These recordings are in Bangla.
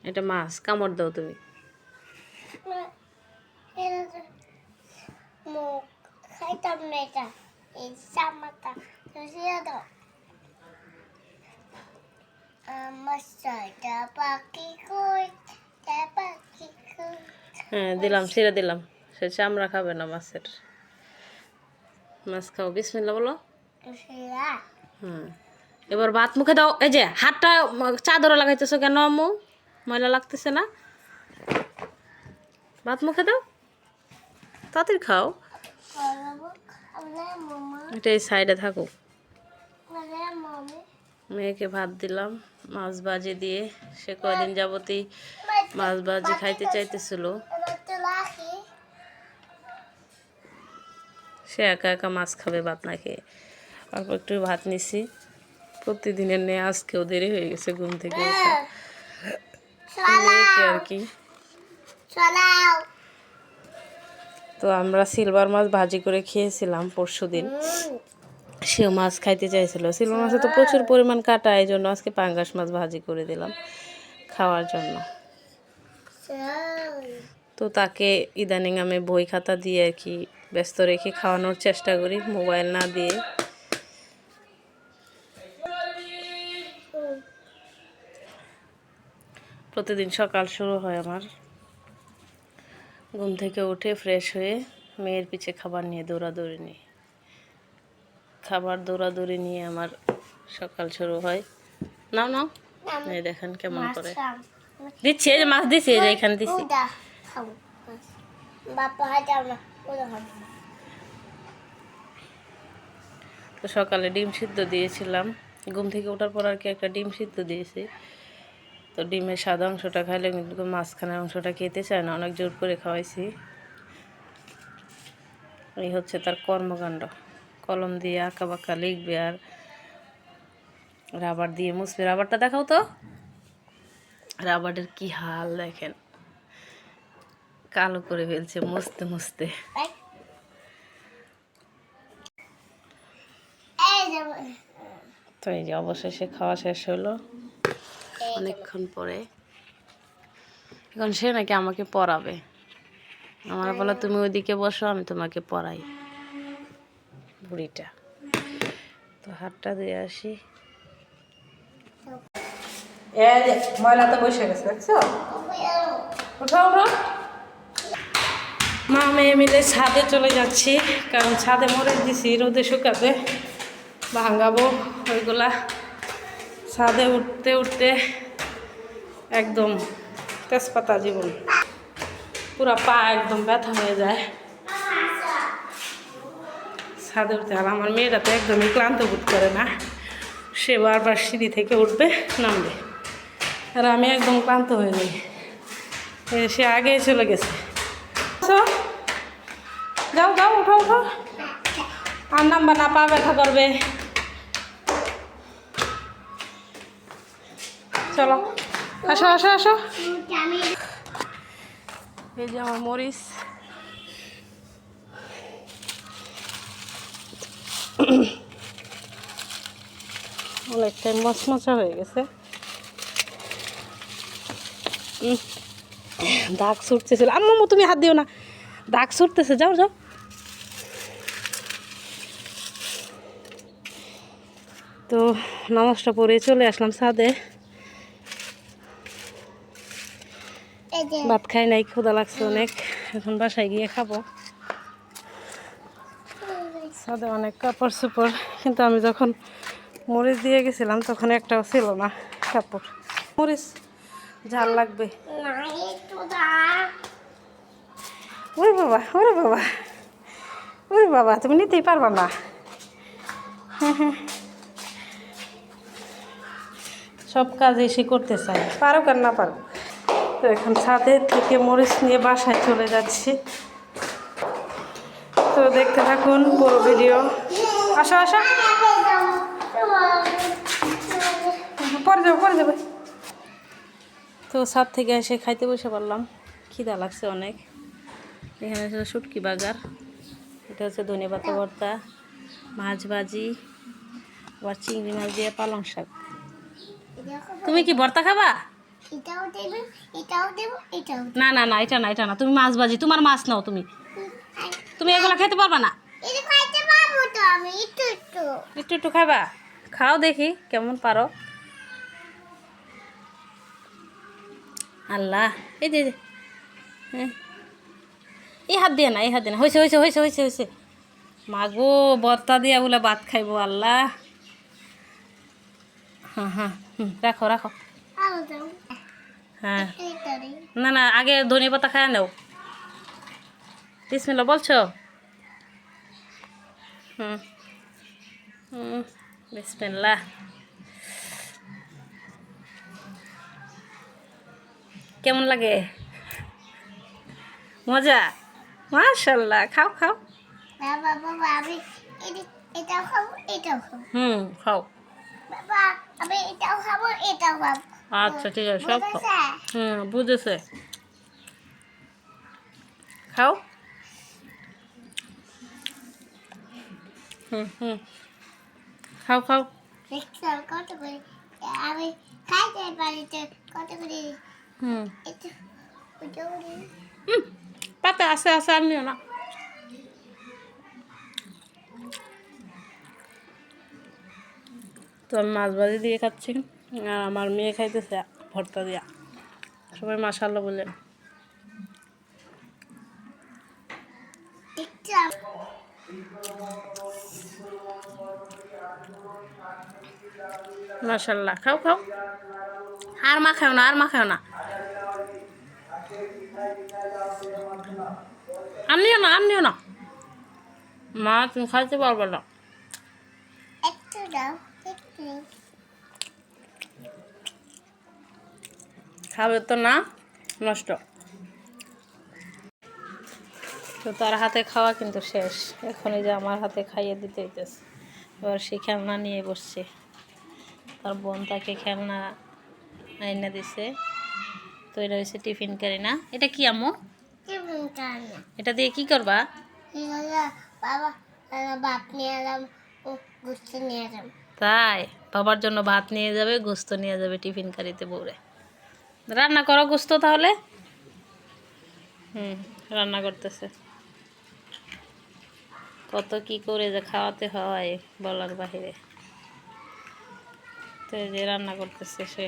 এটা মাছ, কামড় দাও তুমি। খাইতাম না এটা, এই চামাটা দাও। মশাটা পাখি কই, পাখি কই। হ্যাঁ দিলাম, ছিঁড়ে দিলাম। সে চামড়া খাবে না মাছের। মাছ খাও, বিসমিল্লাহ বলো। হুম, এবার ভাত মুখে দাও। এই যে হাতটা চাদরে লাগাইতেছো কেন আম্মু? ময়লা লাগতেছে না? ভাত মুখে দাও, তাড়াতাড়ি খাও। এটা এই সাইডে থাকুক। মেয়েকে ভাত দিলাম মাছ ভাজি দিয়ে। সে কয়দিন যাবতই মাছ ভাজি খাইতে চাইতেছিল। সে একা একা মাছ খাবে ভাত না খেয়ে। অল্প একটু ভাত নিছি। প্রতিদিনের নিয়ে আজকেও দেরি হয়ে গেছে ঘুম থেকে আর কি। তো আমরা সিলভার মাছ ভাজি করে খেয়েছিলাম পরশুদিন। সেও মাছ খাইতে চাইছিল। সিলভার মাছে তো প্রচুর পরিমাণ কাটা, এই জন্য আজকে পাঙ্গাস মাছ ভাজি করে দিলাম খাওয়ার জন্য। তো তাকে ইদানিং আমি বই খাতা দিয়ে আর কি ব্যস্ত রেখে খাওয়ানোর চেষ্টা করি, মোবাইল না দিয়ে। প্রতিদিন সকাল শুরু হয় আমার ঘুম থেকে উঠে ফ্রেশ হয়ে মেয়ের পিছে খাবার নিয়ে দৌড়াদৌড়ি নিয়ে দৌড়াদৌড়ি নিয়ে আমার সকাল শুরু হয়। নাও নাও, এই দেখেন কেমন করে দিচ্ছি। এই যে মাছ দিচ্ছি, এই যে এখানে দিচ্ছি। তো সকালে ডিম সিদ্ধ দিয়েছিলাম, ঘুম থেকে ওঠার পর আর কি একটা ডিম সিদ্ধ দিয়েছি। তো ডিমের সাদা অংশটা খাইলে কিন্তু মাঝখানের অংশটা খেতে চায় না, অনেক জোর করে খাওয়াইছি। এই হচ্ছে তার কর্মকাণ্ড। কলম দিয়ে আঁকা বাঁকা লিখবে আর রাবার দিয়ে মুছবে। রাবারটা দেখাও তো, রাবারের কি হাল দেখেন, কালো করে ফেলছে মুছতে মুছতে। তো এই যে অবশেষে খাওয়া শেষ হলো অনেকক্ষণ পরে। এখন সে নাকি আমাকে পড়াবে। আমার বলে তুমি ওইদিকে বসো, আমি তোমাকে পড়াই। বুড়িটা। তো হাতটা দিয়ে আসি। ময়লা তো বসে গেছে, দেখছো? ওঠো ওঠো। মা মেয়ে মিলে ছাদে চলে যাচ্ছি, কারণ ছাদে মরে দিছি রোদে শুকাতে, ভাঙাবো ওইগুলা। ছাদে উঠতে উঠতে একদম তেজপাতা জীবন, পুরা পা একদম ব্যথা হয়ে যায় ছাদে উঠতে। আর আমার মেয়েটা তো একদমই ক্লান্ত বোধ করে না, সে বারবার সিঁড়ি থেকে উঠবে নামবে, আর আমি একদম ক্লান্ত হয়ে যাই। সে আগেই চলে গেছে। যাও যাও, উঠো উঠো, আর নামবা না, পা ব্যথা করবে। চলো আসো আসো আসো। এই যে আমার মরিচ, অনেকটাই মচমচা হয়ে গেছে। দাগ ছুটতেছিল। আম্মু তুমি হাত দিও না, দাগ ছুটতেছে। যাও যাও। তো নামাজটা পড়ে চলে আসলাম ছাদে। ভাত খাই নাই, ক্ষুধা লাগছে অনেক, এখন বাসায় গিয়ে খাবো। ছাদে অনেক কাপড় চোপড়, কিন্তু আমি যখন মরিচ দিয়ে গেছিলাম তখন একটাও ছিল না কাপড়। মরিচ ঝাল লাগবে। ওরে বাবা ওরে বাবা ওরে বাবা, তুমি নিতেই পারবা না। সব কাজ এসে করতে চাই, পারো আর না পারো। তো এখন ছাদে থেকে মরিচ নিয়ে বাসায় চলে যাচ্ছি। তো দেখতে থাকুন পুরো ভিডিও। আসো আসো, পরে যাবে পরে যাবে। তো ছাদ থেকে এসে খাইতে বসে পড়লাম, খিদা লাগছে অনেক। এখানে হচ্ছে শুটকি বাগার, এটা হচ্ছে ধনেপাতা ভর্তা, মাছ ভাজি, আবার চিংড়ি মাছ দিয়ে পালং শাক। তুমি কি ভর্তা খাবা? এটাও দেব, এটাও দেব, এটাও দেব। না না না, এটা না, এটা না, তুমি মাছ ভাজি, তোমার মাছ নাও তুমি। তুমি এগুলো খেতে পারবা না। এটা খাইতে পারবো তো আমি একটু একটু। একটু একটু খাবা, খাও দেখি কেমন পারো। আল্লাহ, এই যে হ্যাঁ, এই হাত দিয়ে না, এই হাত দিয়ে না, হয়েছে হয়েছে হয়েছে হয়েছে হয়েছে। মাগো, বর্তা দিয়া বলে ভাত খাইবো, আল্লাহ। হ্যাঁ হ্যাঁ, রাখো রাখো। আরো দাও। হ্যাঁ, এটা দিই। না না, আগে ধনে পাতা খায় নাও। বিসমিল্লাহ বলছো? হুম হুম, বিসমিল্লাহ। কেমন লাগে? মজা? মাশাল্লাহ, খাও খাও। বাবা বাবা আমি এটাও খাবো, এটাও খাবো। খাও। বাবা আমি এটাও খাবো, এটাও খাবো। আচ্ছা ঠিক আছে, সব খাও। বুঝেছে? বুঝেছে। খাও। হুম, খাও খাও। দেখলাম কত করে আমি খাইতে পারি তো কত করে হুম এটা ওটা করে হুম, পাতা আছে আছে, আর নিও না। তো আমি মাছ ভাজি দিয়ে খাচ্ছি, আর আমার মেয়ে খাইতেছে ভর্তা দিয়া। সবাই মাশাআল্লাহ বললেন। দেখলাম। মাশাআল্লাহ, খাও খাও। আর মা খাও না, আর মা খাও না। আর নিও না, আর নিও না। মা তুমি খাইতে পারবে না। একটু দাও একটু। খাবে তো না, নষ্ট। তো তার হাতে খাওয়া কিন্তু শেষ। এখনই যে আমার হাতে খাইয়ে দিতে হইতেছে। এবার সে খেলনা নিয়ে বসছে, তার বোন তাকে খেলনা আইনা দিছে। তো এটা হচ্ছে টিফিন কারি না, এটা কি আম্মু? কেমন কান্না এটা দিয়ে কি করবা? বাবা বাপ নিয়ে এলাম ও গুছিয়ে নিয়ে এলাম। তাই, বাবার জন্য ভাত নিয়ে যাবে, গোস্ত নিয়ে যাবে টিফিন কারিতে বউরে। রান্না করো গোস্ত তাহলে। রান্না করতেছে। কত কি করে যে খাওয়াতে হয় বলার বাহিরে। তো এই যে রান্না করতেছে সে।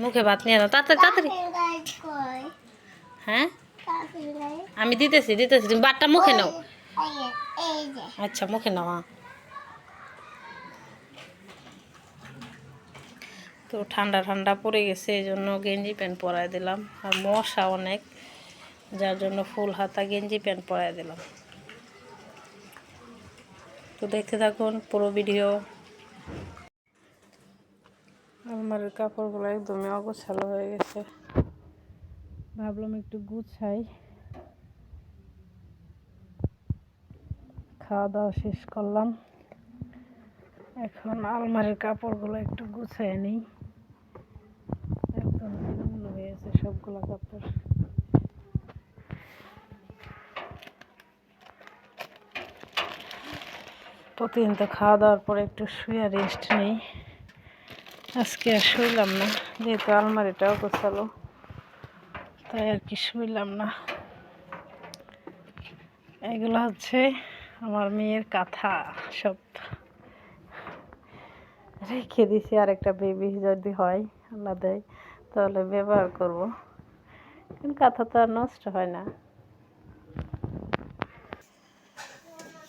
মুখে ভাত নিয়ে নাও তাড়াতাড়ি তাড়াতাড়ি। কই হ্যাঁ, কাফি নাই আমি দিতেছি দিতেছি, তুমি ভাতটা মুখে নাও। এই যে আচ্ছা, মুখে নাও। তো ঠান্ডা ঠান্ডা পড়ে গেছে, এই জন্য গেঞ্জি প্যান্ট পরাই দিলাম। আর মশা অনেক, যার জন্য ফুল হাতা গেঞ্জি প্যান্ট পরাই দিলাম। তো দেখতে থাকুন পুরো ভিডিও। আমার কাপড়গুলো একদমই অগোছালো হয়ে গেছে, ভাবলাম একটু গুছাই। খাওয়া দাওয়া শেষ করলাম, এখন আলমারির কাপড়গুলো একটু গুছাই নিই। একদম এলোমেলো হয়ে গেছে সবগুলো কাপড়। প্রতিদিন তো খাওয়া দাওয়ার পরে একটু শুয়ে রেস্ট নেই, আজকে আর শুইলাম না, যেহেতু আলমারিটাও গোছালো, তাই আর কি শুইলাম না। এগুলো হচ্ছে আমার মেয়ের কাঁথা, সব রেখে দিছি। আর একটা বেবি যদি হয় আল্লাহ দেয় তাহলে ব্যবহার করব, কিন্তু কাঁথা তো আর নষ্ট হয় না।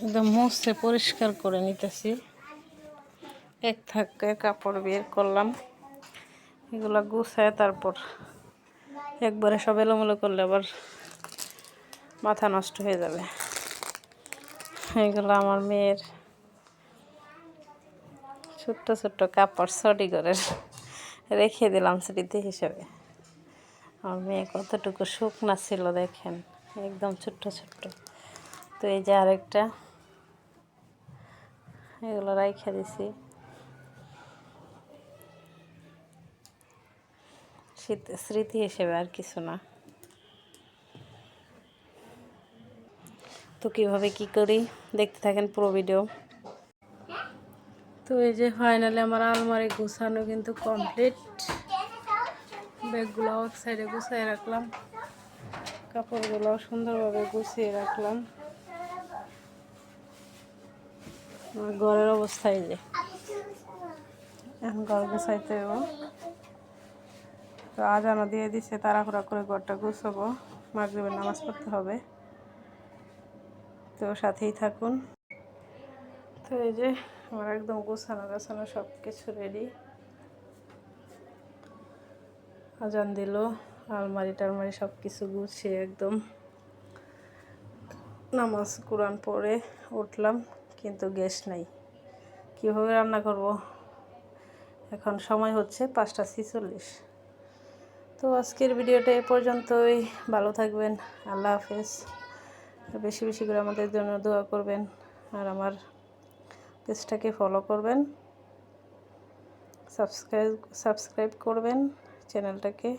একদম মুছে পরিষ্কার করে নিতেছি, এক থাকে কাপড় বের করলাম, এগুলো গুছায় তারপর একবারে সব এলোমেলো করলে আবার মাথা নষ্ট হয়ে যাবে। এগুলো আমার মেয়ের ছোট্ট ছোট্ট কাপড়, সরি করে রেখে দিলাম স্মৃতি হিসেবে। আমার মেয়ে কতটুকু শুকনা ছিল দেখেন, একদম ছোট্ট ছোট্ট। তো এই যে আরেকটা, এগুলো রেখে দিছি স্মৃতি হিসেবে, আর কিছু না। তো কীভাবে কি করি দেখতে থাকেন পুরো ভিডিও। তো এই যে ফাইনালি আমার আলমারি গুছানো কিন্তু কমপ্লিট। ব্যাগগুলো এক সাইডে গুছিয়ে রাখলাম, কাপড়গুলো সুন্দরভাবে গুছিয়ে রাখলাম। আমার ঘরের অবস্থা এই যে, এখন ঘর গুছাইতে হবে। তো আজানও দিয়ে দিছে, তাড়াহুড়া করে ঘরটা গুছাবো, মাগরিবের নামাজ পড়তে হবে। তো সাথেই থাকুন। তো এই যে আমার একদম গোছানো গাছানো সব কিছু রেডি। আজান দিল, আলমারি টালমারি সব কিছু গুছিয়ে একদম নামাজ কোরআন পড়ে উঠলাম, কিন্তু গ্যাস নাই, কীভাবে রান্না করব? এখন সময় হচ্ছে 5টা 46। তো আজকের ভিডিওটা এ পর্যন্তই। ভালো থাকবেন, আল্লাহ হাফেজ। বেশি বেশি করে আমাদের জন্য দোয়া করবেন, আর আমার পেজটাকে ফলো করবেন, সাবস্ক্রাইব করবেন চ্যানেলটাকে।